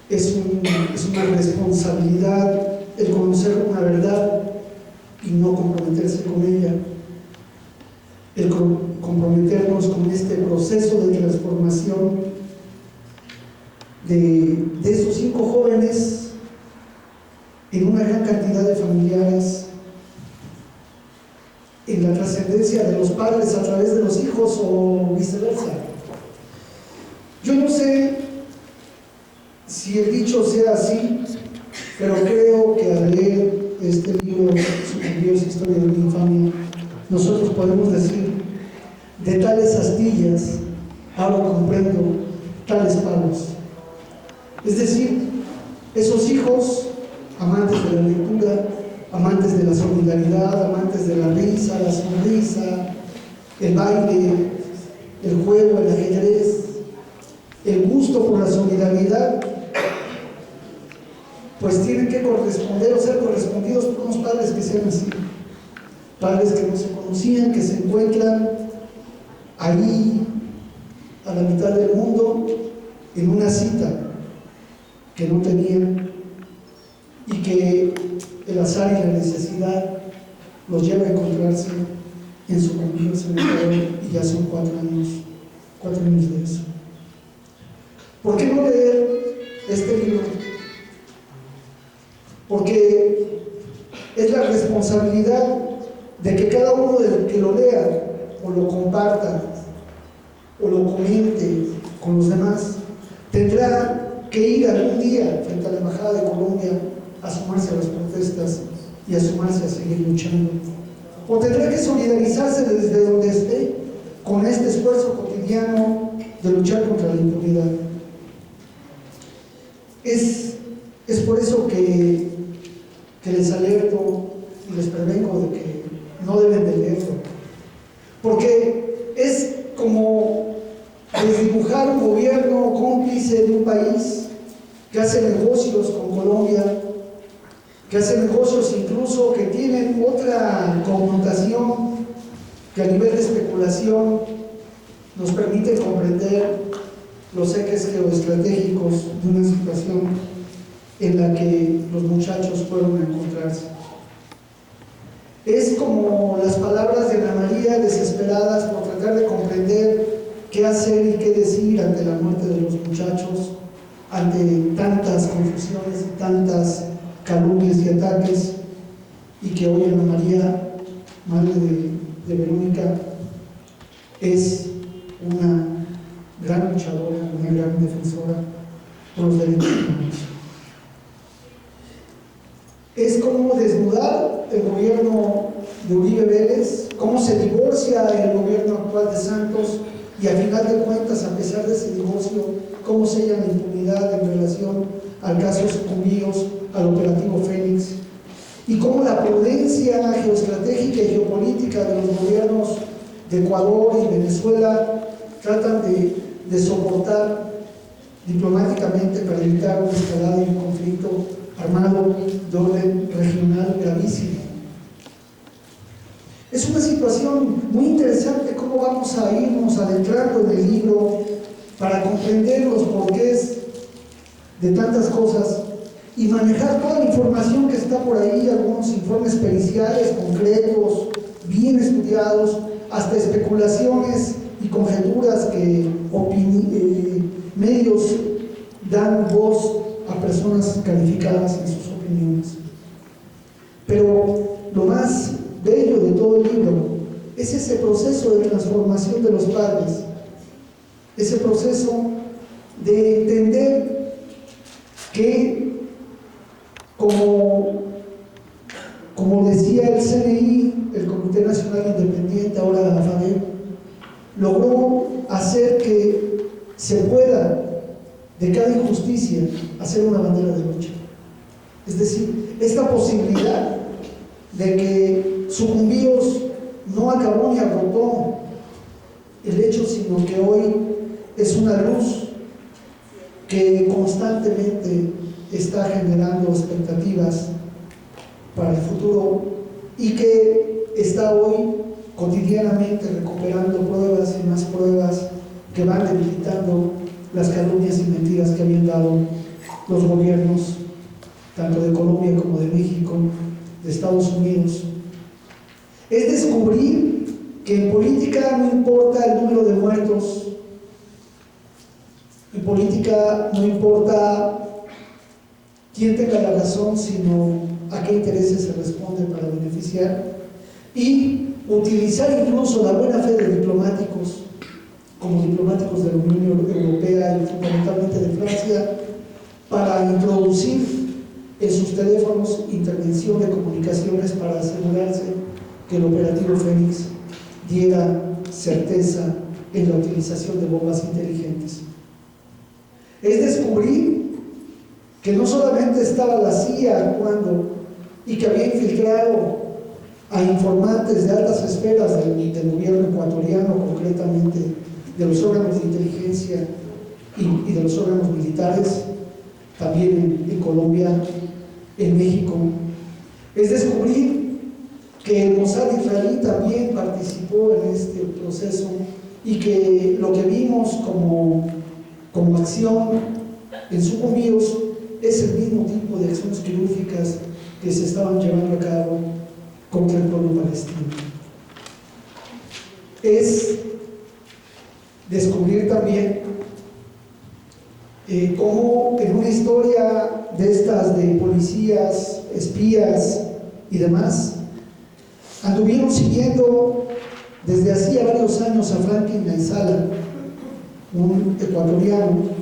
es una responsabilidad el conocer una verdad y no comprometerse con ella, el comprometernos con este proceso de transformación de estos 5 jóvenes en una gran cantidad de familiares, en la trascendencia de los padres a través de los hijos o viceversa. Yo no sé si el dicho sea así, pero creo que al leer este libro, Sucumbidos, Historia de una infamia, nosotros podemos decir: de tales astillas ahora comprendo tales palos. Es decir, esos hijos amantes de la lectura, amantes de la solidaridad, amantes de la risa, la sonrisa, el baile, el juego, el ajedrez, el gusto por la solidaridad, pues tienen que corresponder o ser correspondidos por unos padres que sean así, padres que no se conocían, que se encuentran ahí a la mitad del mundo en una cita que no tenían, y que el azar y la necesidad los lleva a encontrarse en su convivencia en Ecuador, y ya son 4 años de eso. ¿Por qué no leer este libro? Porque es la responsabilidad de que cada uno del que lo lea o lo comparta o lo comente con los demás tendrá que ir algún día frente a la Embajada de Colombia a sumarse a las protestas y a sumarse a seguir luchando, o tendrá que solidarizarse desde donde esté con este esfuerzo cotidiano de luchar contra la impunidad. Es por eso que les alerto y les prevengo de que no deben de leerlo, porque es como desdibujar un gobierno cómplice de un país que hace negocios con Colombia, que hace negocios incluso que tienen otra connotación, que a nivel de especulación nos permite comprender los ejes geoestratégicos de una situación en la que los muchachos fueron a encontrarse. Es como las palabras de Ana María, desesperadas por tratar de comprender qué hacer y qué decir ante la muerte de los muchachos, ante tantas confusiones y tantas calumnias y ataques, y que hoy Ana María, madre de Verónica, es una gran luchadora, una gran defensora por los derechos humanos. Es como desnudar el gobierno de Uribe Vélez, cómo se divorcia el gobierno actual de Santos, y al final de cuentas, a pesar de ese divorcio, cómo sella la impunidad en relación al caso Sucumbidos, al operativo Fénix, y cómo la prudencia geoestratégica y geopolítica de los gobiernos de Ecuador y Venezuela tratan de soportar diplomáticamente para evitar una escalada y un conflicto armado de orden regional gravísimo. Es una situación muy interesante cómo vamos a irnos adentrando en el libro para comprender los porqués de tantas cosas y manejar toda la información que está por ahí, algunos informes periciales concretos, bien estudiados, hasta especulaciones y conjeturas que medios dan voz a personas calificadas en sus opiniones. Pero lo más bello de todo el libro es ese proceso de transformación de los padres, ese proceso de entender que, como decía el CNI, el Comité Nacional Independiente, ahora FADEB, logró hacer que se pueda de cada injusticia hacer una bandera de lucha. Es decir, esta posibilidad de que Sucumbidos no acabó ni agotó el hecho, sino que hoy es una luz que constantemente está generando expectativas para el futuro y que está hoy cotidianamente recuperando pruebas y más pruebas que van debilitando las calumnias y mentiras que habían dado los gobiernos, tanto de Colombia como de México, de Estados Unidos. Es descubrir que en política no importa el número de muertos, en política no importa quién tenga la razón, sino a qué intereses se responde para beneficiar, y utilizar incluso la buena fe de diplomáticos, como diplomáticos de la Unión Europea y fundamentalmente de Francia, para introducir en sus teléfonos intervención de comunicaciones para asegurarse que el operativo Fénix diera certeza en la utilización de bombas inteligentes. Es descubrir que no solamente estaba la CIA actuando y que había infiltrado a informantes de altas esferas del gobierno ecuatoriano, concretamente de los órganos de inteligencia y de los órganos militares, también en Colombia, en México. Es descubrir que el Mossad israelí también participó en este proceso y que lo que vimos como acción en sucumbíos es el mismo tipo de acciones quirúrgicas que se estaban llevando a cabo contra el pueblo palestino. Es descubrir también cómo en una historia de estas de policías, espías y demás, anduvieron siguiendo desde hacía varios años a Franklin Aizala, un ecuatoriano,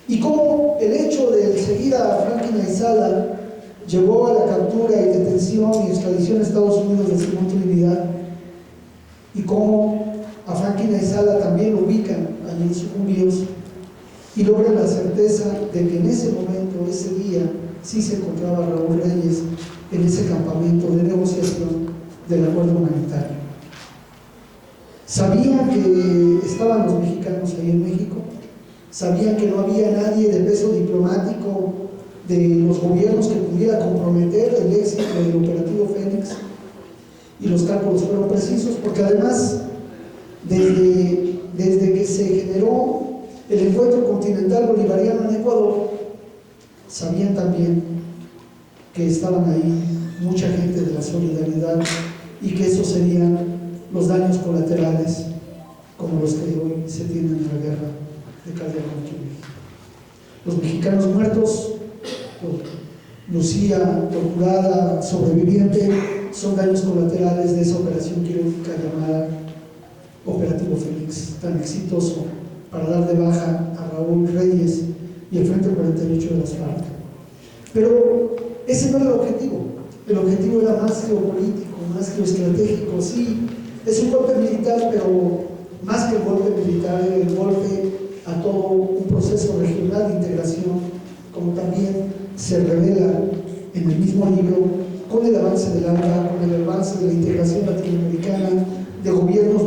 y cómo el hecho de seguir a Franklin Aizala llevó a la captura y detención y extradición a Estados Unidos de Simón Trinidad, y cómo a Franklin Aizala también lo ubican allí en Sucumbíos y logran la certeza de que en ese momento, ese día, sí se encontraba Raúl Reyes en ese campamento de negociación del acuerdo humanitario. Sabían que estaban los mexicanos ahí en México, sabían que no había nadie de peso diplomático de los gobiernos que pudiera comprometer el éxito del operativo Fénix, y los cálculos fueron precisos, porque además desde que se generó el encuentro continental bolivariano en Ecuador, sabían también que estaban ahí mucha gente de la solidaridad y que esos serían los daños colaterales como los que hoy se tienen en la guerra de Calderón en México. Los mexicanos muertos, Lucía, torturada, sobreviviente, son daños colaterales de esa operación quirúrgica llamada Operativo Fénix, tan exitoso para dar de baja a Raúl Reyes y el Frente 48 de las FARC. Pero ese no era el objetivo era más geopolítico, más geoestratégico. Sí, es un golpe militar, pero más que el golpe militar, el golpe a todo un proceso regional de integración, como también se revela en el mismo libro, con el avance del ALBA, con el avance de la integración latinoamericana, de gobiernos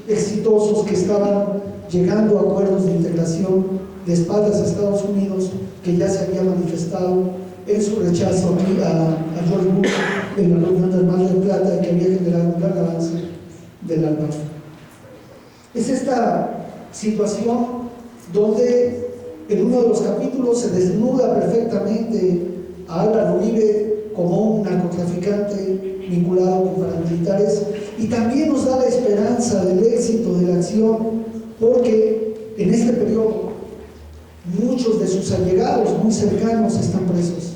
exitosos que estaban llegando a acuerdos de integración de espaldas a Estados Unidos, que ya se había manifestado en su rechazo a George Bush en la reunión del Mar del Plata, y que había generado un gran avance del ALBA. Es esta situación donde en uno de los capítulos se desnuda perfectamente a Álvaro Uribe como un narcotraficante vinculado con paramilitares, y también nos da la esperanza del éxito de la acción, porque en este periodo muchos de sus allegados muy cercanos están presos,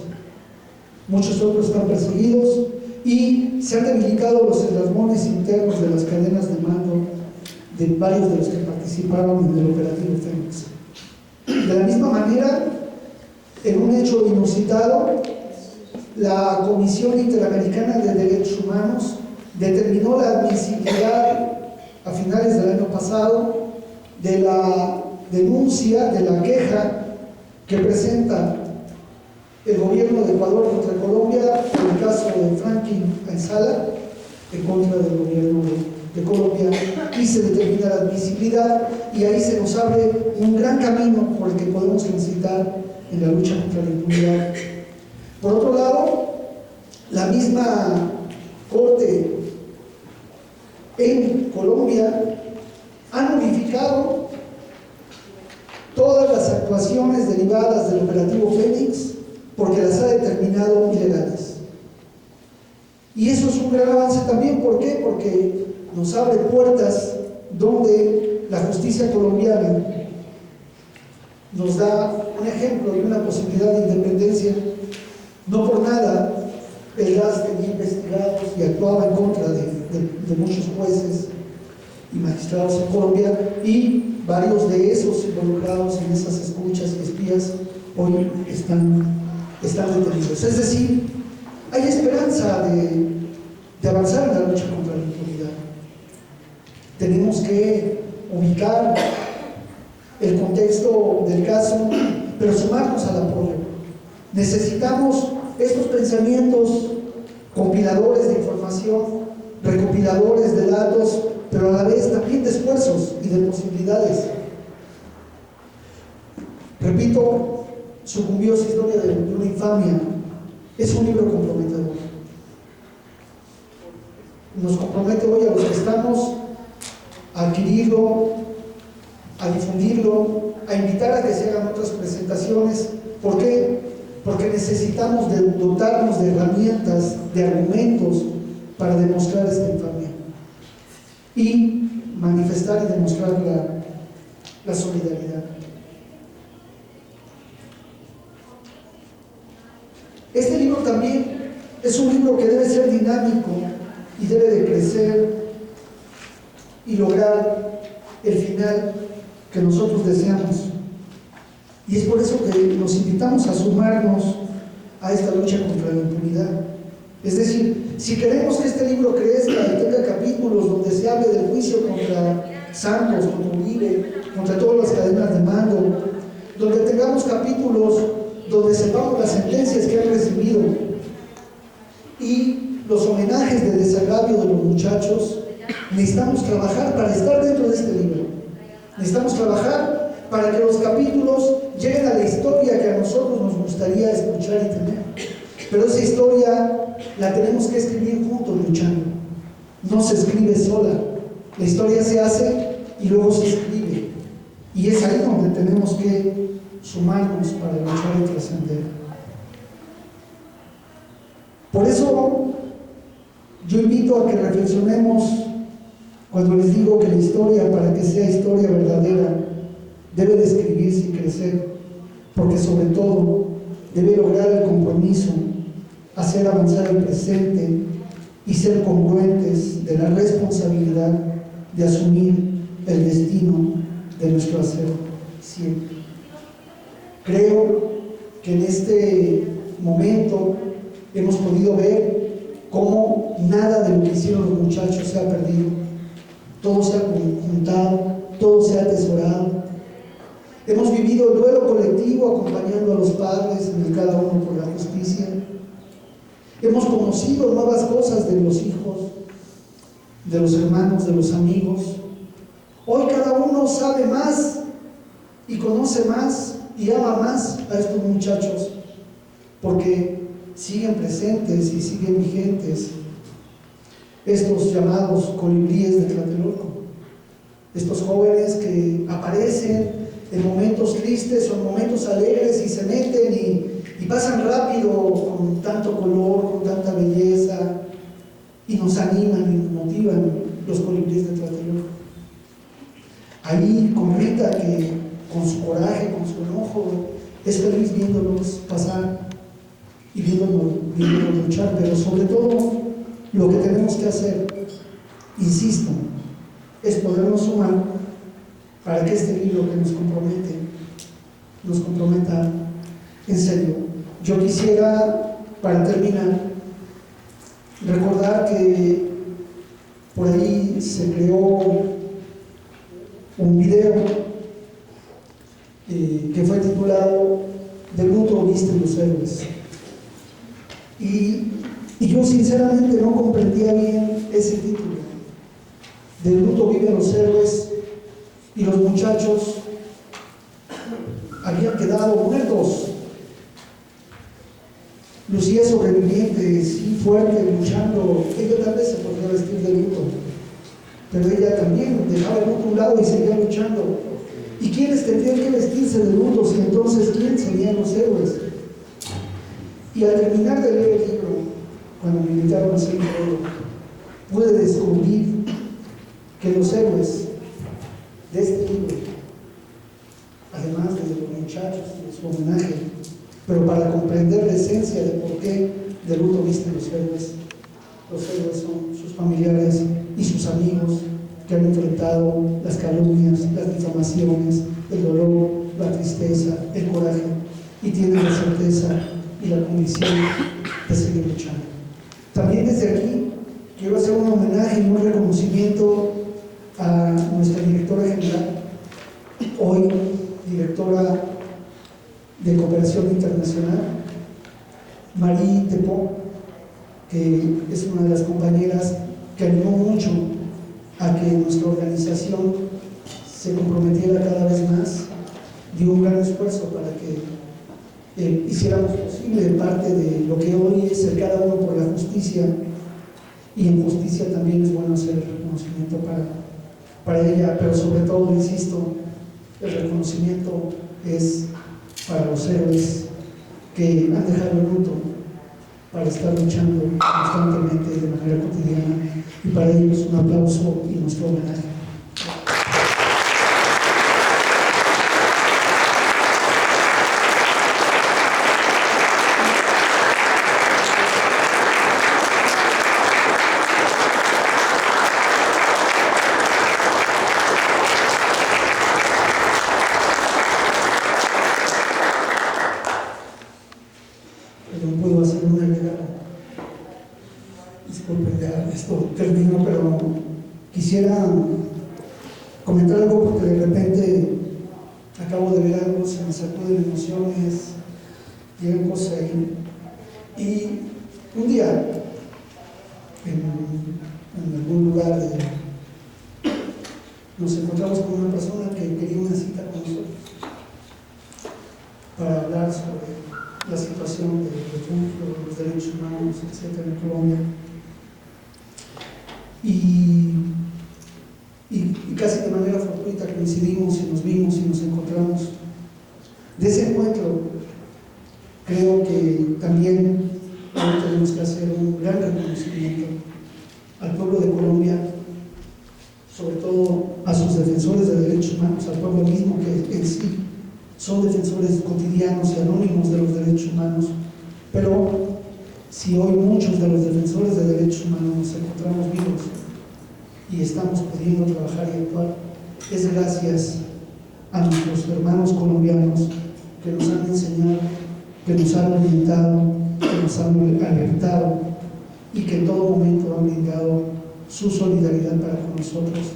muchos otros están perseguidos, y se han debilitado los eslabones internos de las cadenas de mando de varios de los que participaron en el operativo Fénix. De la misma manera, en un hecho inusitado, la Comisión Interamericana de Derechos Humanos determinó la admisibilidad a finales del año pasado de la denuncia, de la queja que presenta el gobierno de Ecuador contra Colombia en el caso de Franklin Aizala en contra del gobierno de Colombia, y se determina la admisibilidad, y ahí se nos abre un gran camino por el que podemos transitar en la lucha contra la impunidad. Por otro lado, la misma Corte en Colombia ha modificado toda todas las actuaciones derivadas del operativo Fénix porque las ha determinado ilegales. Y eso es un gran avance también. ¿Por qué? Porque nos abre puertas donde la justicia colombiana nos da un ejemplo y una posibilidad de independencia. No por nada el GAS tenía investigados y actuaba en contra de muchos jueces y magistrados en Colombia, y varios de esos involucrados en esas escuchas y espías hoy están detenidos. Es decir, hay esperanza de avanzar en la lucha contra la impunidad. Tenemos que ubicar el contexto del caso, pero sumarnos al apoyo. Necesitamos estos pensamientos compiladores de información, recopiladores de datos, pero a la vez también de esfuerzos y de posibilidades. Repito, Sucumbiosa historia de una infamia es un libro comprometedor. Nos compromete hoy a los que estamos a adquirirlo, a difundirlo, a invitar a que se hagan otras presentaciones. ¿Por qué? Porque necesitamos dotarnos de herramientas, de argumentos para demostrar esta infamia y manifestar y demostrar la solidaridad. Este libro también es un libro que debe ser dinámico y debe de crecer y lograr el final que nosotros deseamos. Y es por eso que nos invitamos a sumarnos a esta lucha contra la impunidad. Es decir, si queremos que este libro crezca y tenga capítulos donde se hable del juicio contra Santos, contra Uribe, contra todas las cadenas de mando, donde tengamos capítulos donde sepamos las sentencias que han recibido y los homenajes de desagravio de los muchachos, necesitamos trabajar para estar dentro de este libro. Necesitamos trabajar para que los capítulos lleguen a la historia que a nosotros nos gustaría escuchar y tener. Pero esa historia la tenemos que escribir juntos, luchando. No se escribe sola. La historia se hace y luego se escribe. Y es ahí donde tenemos que sumarnos para luchar y trascender. Por eso yo invito a que reflexionemos cuando les digo que la historia, para que sea historia verdadera, debe de escribirse y crecer, porque sobre todo debe lograr el compromiso, hacer avanzar el presente y ser congruentes de la responsabilidad de asumir el destino de nuestro hacer siempre. Creo que en este momento hemos podido ver cómo nada de lo que hicieron los muchachos se ha perdido. Todo se ha conjuntado, todo se ha atesorado. Hemos vivido el duelo colectivo acompañando a los padres en el cada uno por la justicia. Hemos conocido nuevas cosas de los hijos, de los hermanos, de los amigos. Hoy cada uno sabe más y conoce más y ama más a estos muchachos porque siguen presentes y siguen vigentes estos llamados colibríes de Tlatelolco, estos jóvenes que aparecen en momentos tristes o en momentos alegres y se meten y pasan rápido con tanto color, con tanta belleza, y nos animan y nos motivan los colibríes de Tlatelolco. Ahí con Rita, que con su coraje, con su enojo, es feliz viéndolos pasar y viéndolos luchar, pero sobre todo lo que tenemos que hacer, insisto, es podernos sumar para que este libro que nos comprometa en serio. Yo quisiera, para terminar, recordar que por ahí se creó un video que fue titulado "De luto visten los héroes", y yo sinceramente no comprendía bien ese título. De luto viven los héroes y los muchachos habían quedado muertos. Lucía sobreviviente, sí, fuerte, luchando. Ella tal vez se podría vestir de luto, pero ella también dejaba el luto a un lado y seguía luchando. ¿Y quiénes tendrían que vestirse de luto si entonces quién serían los héroes? Y al terminar de leer el libro, cuando me invitaron a hacer el libro, pude descubrir que los héroes de este libro, además de los muchachos, de su homenaje, pero para comprender la esencia de por qué de luto visten los héroes son sus familiares y sus amigos que han enfrentado las calumnias, las difamaciones, el dolor, la tristeza, el coraje, y tienen la certeza y la convicción de seguir luchando. También desde aquí quiero hacer un homenaje y un reconocimiento a nuestra directora general, hoy directora de Cooperación Internacional, Marie Tepó, que es una de las compañeras que animó mucho a que nuestra organización se comprometiera cada vez más, dio un gran esfuerzo para que hiciéramos posible parte de lo que hoy es el cada uno por la justicia, y en justicia también es bueno hacer reconocimiento para ella, pero sobre todo, insisto, el reconocimiento es para los héroes que han dejado el luto para estar luchando constantemente de manera cotidiana, y para ellos un aplauso y nuestro homenaje. No puedo hacer un agregado. Disculpen, ya esto termino, pero quisiera comentar algo porque de repente acabo de ver algo, se me sacuden emociones, llegan cosas ahí. Y un día, en algún lugar, nos encontramos con una persona que quería una cita con nosotros para hablar sobre la situación del refugio, los derechos humanos, etcétera, en Colombia. Y casi de manera fortuita coincidimos y nos vimos y nos encontramos. De ese encuentro, creo que también hoy tenemos que hacer un gran reconocimiento al pueblo de Colombia, sobre todo a sus defensores de derechos humanos, al pueblo mismo que en sí son defensores cotidianos y anónimos de los derechos humanos. Pero si hoy muchos de los defensores de derechos humanos nos encontramos vivos y estamos pudiendo trabajar y actuar, es gracias a nuestros hermanos colombianos que nos han enseñado, que nos han orientado, que nos han alertado y que en todo momento han brindado su solidaridad para con nosotros.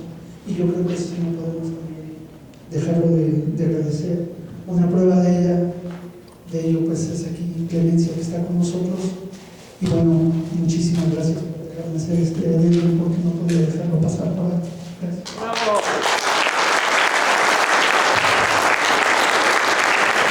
Y yo creo que eso no podemos también dejarlo de agradecer. Una prueba de ello pues es aquí Clemencia, que está con nosotros. Y bueno, muchísimas gracias por dejarme hacer este evento, porque no podía dejarlo pasar por aquí.